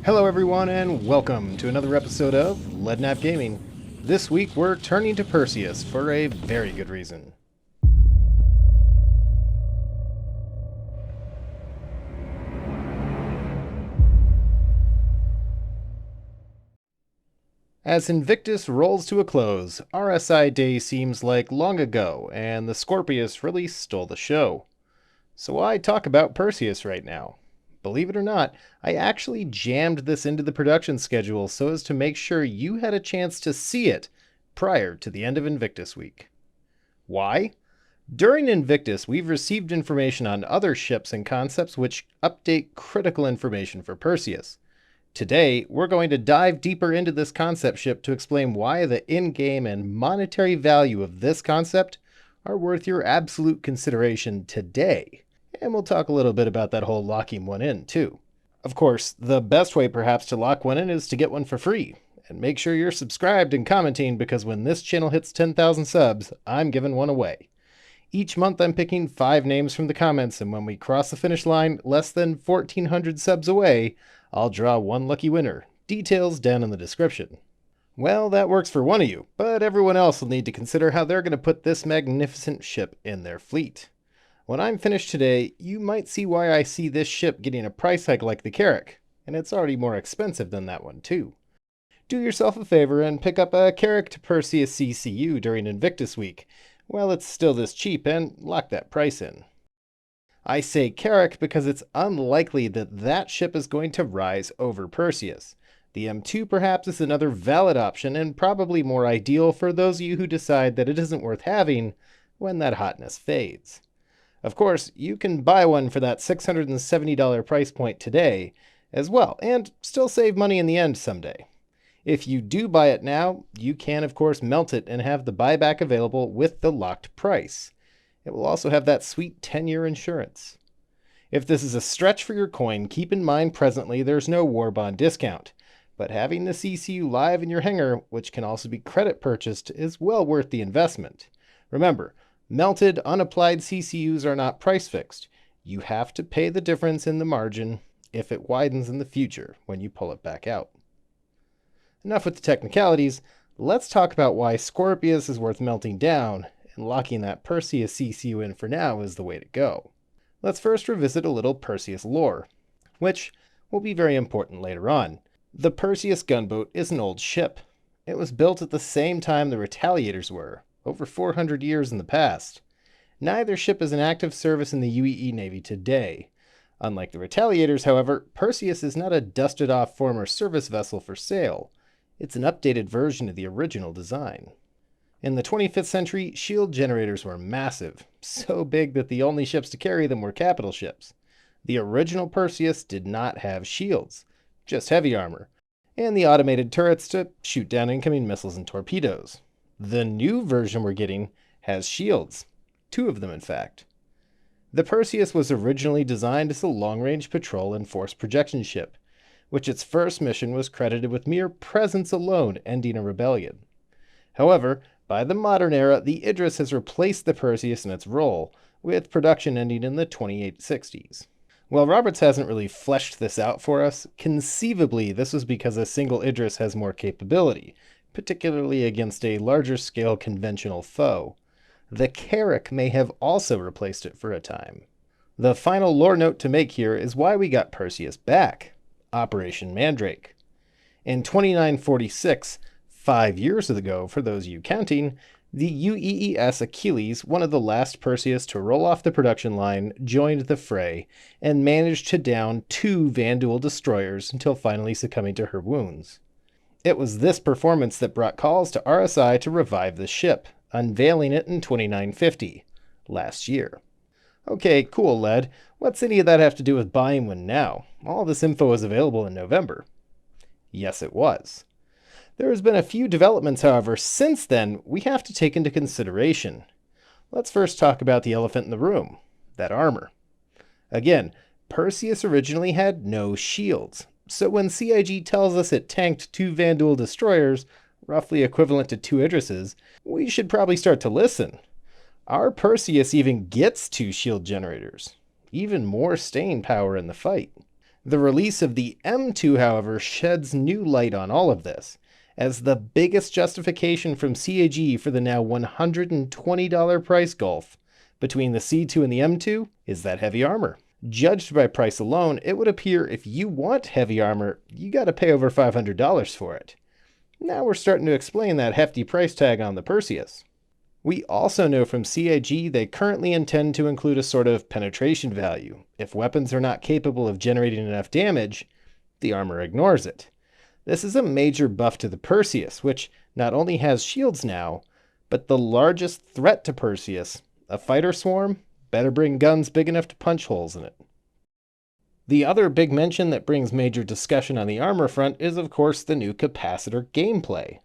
Hello everyone and welcome to another episode of Leadnap Gaming. This week we're turning to Perseus for a very good reason. As Invictus rolls to a close, RSI Day seems like long ago and the Scorpius really stole the show. So why talk about Perseus right now? Believe it or not, I actually jammed this into the production schedule so as to make sure you had a chance to see it prior to the end of Invictus week. Why? During Invictus, we've received information on other ships and concepts which update critical information for Perseus. Today, we're going to dive deeper into this concept ship to explain why the in-game and monetary value of this concept are worth your absolute consideration today. And we'll talk a little bit about that whole locking one in, too. Of course, the best way perhaps to lock one in is to get one for free. And make sure you're subscribed and commenting because when this channel hits 10,000 subs, I'm giving one away. Each month I'm picking 5 names from the comments, and when we cross the finish line less than 1,400 subs away, I'll draw one lucky winner. Details down in the description. Well, that works for one of you, but everyone else will need to consider how they're going to put this magnificent ship in their fleet. When I'm finished today, you might see why I see this ship getting a price hike like the Carrack, and it's already more expensive than that one too. Do yourself a favor and pick up a Carrack to Perseus CCU during Invictus week, while it's still this cheap, and lock that price in. I say Carrack because it's unlikely that that ship is going to rise over Perseus. The M2 perhaps is another valid option and probably more ideal for those of you who decide that it isn't worth having when that hotness fades. Of course, you can buy one for that $670 price point today as well, and still save money in the end someday. If you do buy it now, you can of course melt it and have the buyback available with the locked price. It will also have that sweet 10-year insurance. If this is a stretch for your coin, keep in mind presently there's no war bond discount, but having the CCU live in your hangar, which can also be credit purchased, is well worth the investment. Remember, melted, unapplied CCUs are not price fixed. You have to pay the difference in the margin if it widens in the future when you pull it back out. Enough with the technicalities, let's talk about why Scorpius is worth melting down, and locking that Perseus CCU in for now is the way to go. Let's first revisit a little Perseus lore, which will be very important later on. The Perseus gunboat is an old ship. It was built at the same time the Retaliators were, over 400 years in the past. Neither ship is in active service in the UEE Navy today. Unlike the Retaliators, however, Perseus is not a dusted-off former service vessel for sale. It's an updated version of the original design. In the 25th century, shield generators were massive, so big that the only ships to carry them were capital ships. The original Perseus did not have shields, just heavy armor, and the automated turrets to shoot down incoming missiles and torpedoes. The new version we're getting has shields, 2 of them in fact. The Perseus was originally designed as a long-range patrol and force projection ship, which its first mission was credited with mere presence alone ending a rebellion. However, by the modern era, the Idris has replaced the Perseus in its role, with production ending in the 2860s. While Roberts hasn't really fleshed this out for us, conceivably this was because a single Idris has more capability, particularly against a larger scale conventional foe. The Carrack may have also replaced it for a time. The final lore note to make here is why we got Perseus back: Operation Mandrake. In 2946, 5 years ago for those of you counting, the UEES Achilles, one of the last Perseus to roll off the production line, joined the fray and managed to down 2 Vanduul destroyers until finally succumbing to her wounds. It was this performance that brought calls to RSI to revive the ship, unveiling it in 2950, last year. Okay, cool, Led. What's any of that have to do with buying one now? All this info was available in November. Yes, it was. There has been a few developments, however, since then we have to take into consideration. Let's first talk about the elephant in the room, that armor. Again, Perseus originally had no shields, so when CIG tells us it tanked 2 Vanduul destroyers, roughly equivalent to 2 Idrises, we should probably start to listen. Our Perseus even gets 2 shield generators, even more staying power in the fight. The release of the M2, however, sheds new light on all of this, as the biggest justification from CAG for the now $120 price gulf between the C2 and the M2 is that heavy armor. Judged by price alone, it would appear if you want heavy armor, you gotta pay over $500 for it. Now we're starting to explain that hefty price tag on the Perseus. We also know from CIG they currently intend to include a sort of penetration value. If weapons are not capable of generating enough damage, the armor ignores it. This is a major buff to the Perseus, which not only has shields now, but the largest threat to Perseus, a fighter swarm, better bring guns big enough to punch holes in it. The other big mention that brings major discussion on the armor front is of course the new Capacitor gameplay.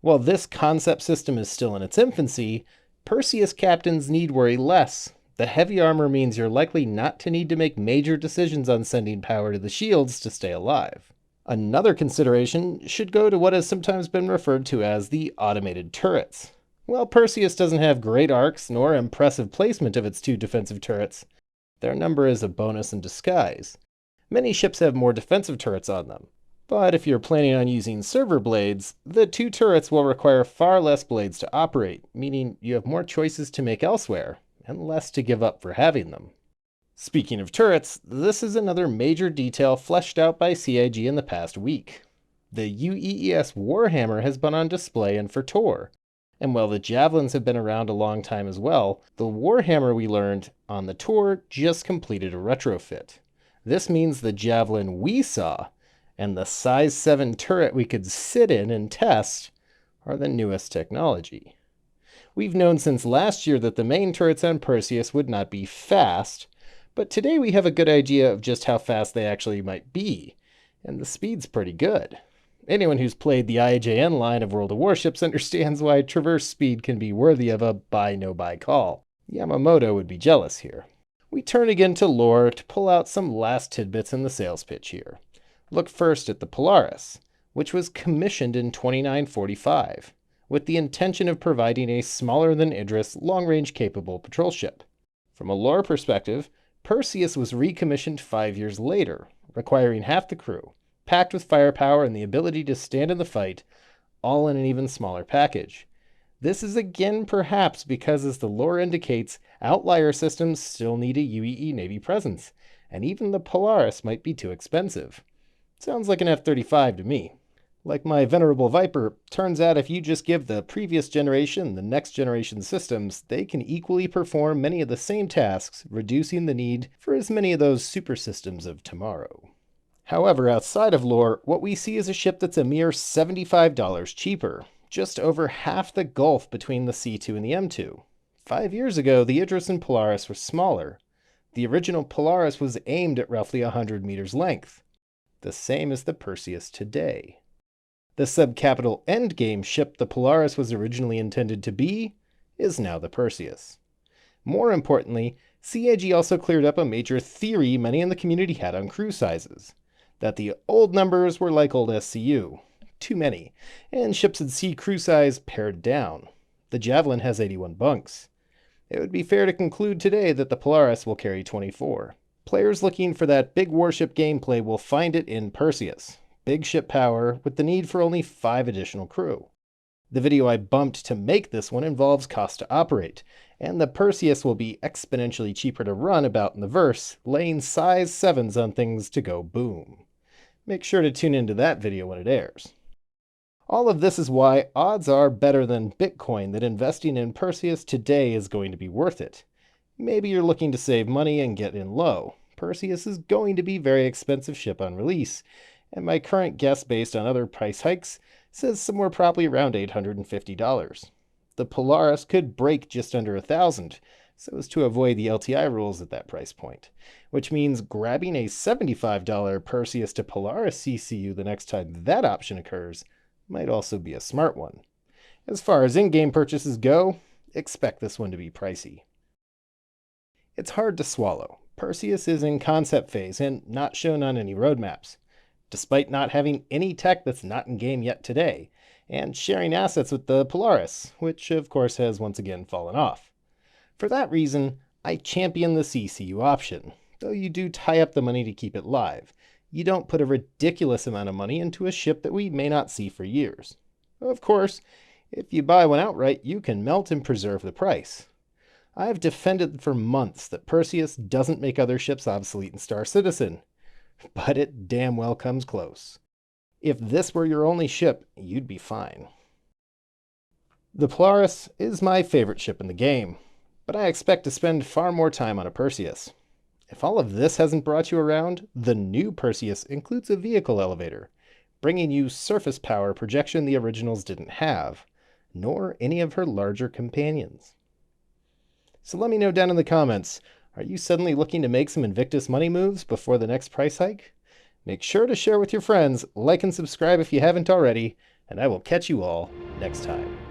While this concept system is still in its infancy, Perseus captains need worry less. The heavy armor means you're likely not to need to make major decisions on sending power to the shields to stay alive. Another consideration should go to what has sometimes been referred to as the automated turrets. While Perseus doesn't have great arcs nor impressive placement of its two defensive turrets, their number is a bonus in disguise. Many ships have more defensive turrets on them, but if you're planning on using server blades, the two turrets will require far less blades to operate, meaning you have more choices to make elsewhere, and less to give up for having them. Speaking of turrets, this is another major detail fleshed out by CIG in the past week. The UEES Warhammer has been on display and for tour, and while the Javelins have been around a long time as well, the Warhammer we learned on the tour just completed a retrofit. This means the Javelin we saw and the size 7 turret we could sit in and test are the newest technology. We've known since last year that the main turrets on Perseus would not be fast, but today we have a good idea of just how fast they actually might be, and the speed's pretty good. Anyone who's played the IJN line of World of Warships understands why traverse speed can be worthy of a buy-no-buy call. Yamamoto would be jealous here. We turn again to lore to pull out some last tidbits in the sales pitch here. Look first at the Polaris, which was commissioned in 2945, with the intention of providing a smaller than Idris long-range capable patrol ship. From a lore perspective, Perseus was recommissioned 5 years later, requiring half the crew, packed with firepower and the ability to stand in the fight, all in an even smaller package. This is again perhaps because, as the lore indicates, outlier systems still need a UEE Navy presence, and even the Polaris might be too expensive. Sounds like an F-35 to me. Like my venerable Viper, turns out if you just give the previous generation the next generation systems, they can equally perform many of the same tasks, reducing the need for as many of those super systems of tomorrow. However, outside of lore, what we see is a ship that's a mere $75 cheaper, just over half the gulf between the C2 and the M2. 5 years ago, the Idris and Polaris were smaller. The original Polaris was aimed at roughly 100 meters length, the same as the Perseus today. The subcapital endgame ship the Polaris was originally intended to be is now the Perseus. More importantly, CIG also cleared up a major theory many in the community had on crew sizes, that the old numbers were like old SCU, too many, and ships would see crew size pared down. The Javelin has 81 bunks. It would be fair to conclude today that the Polaris will carry 24. Players looking for that big warship gameplay will find it in Perseus. Big ship power with the need for only 5 additional crew. The video I bumped to make this one involves cost to operate, and the Perseus will be exponentially cheaper to run about in the verse, laying size 7s on things to go boom. Make sure to tune into that video when it airs. All of this is why odds are better than Bitcoin that investing in Perseus today is going to be worth it. Maybe you're looking to save money and get in low. Perseus is going to be a very expensive ship on release, and my current guess based on other price hikes says somewhere probably around $850. The Polaris could break just under $1,000, so as to avoid the LTI rules at that price point, which means grabbing a $75 Perseus to Polaris CCU the next time that option occurs might also be a smart one. As far as in-game purchases go, expect this one to be pricey. It's hard to swallow. Perseus is in concept phase and not shown on any roadmaps, despite not having any tech that's not in game yet today, and sharing assets with the Polaris, which of course has once again fallen off. For that reason, I champion the CCU option, though you do tie up the money to keep it live, you don't put a ridiculous amount of money into a ship that we may not see for years. Of course, if you buy one outright, you can melt and preserve the price. I have defended for months that Perseus doesn't make other ships obsolete in Star Citizen, but it damn well comes close. If this were your only ship, you'd be fine. The Polaris is my favorite ship in the game, but I expect to spend far more time on a Perseus. If all of this hasn't brought you around, the new Perseus includes a vehicle elevator, bringing you surface power projection the originals didn't have, nor any of her larger companions. So let me know down in the comments, are you suddenly looking to make some Invictus money moves before the next price hike? Make sure to share with your friends, like and subscribe if you haven't already, and I will catch you all next time.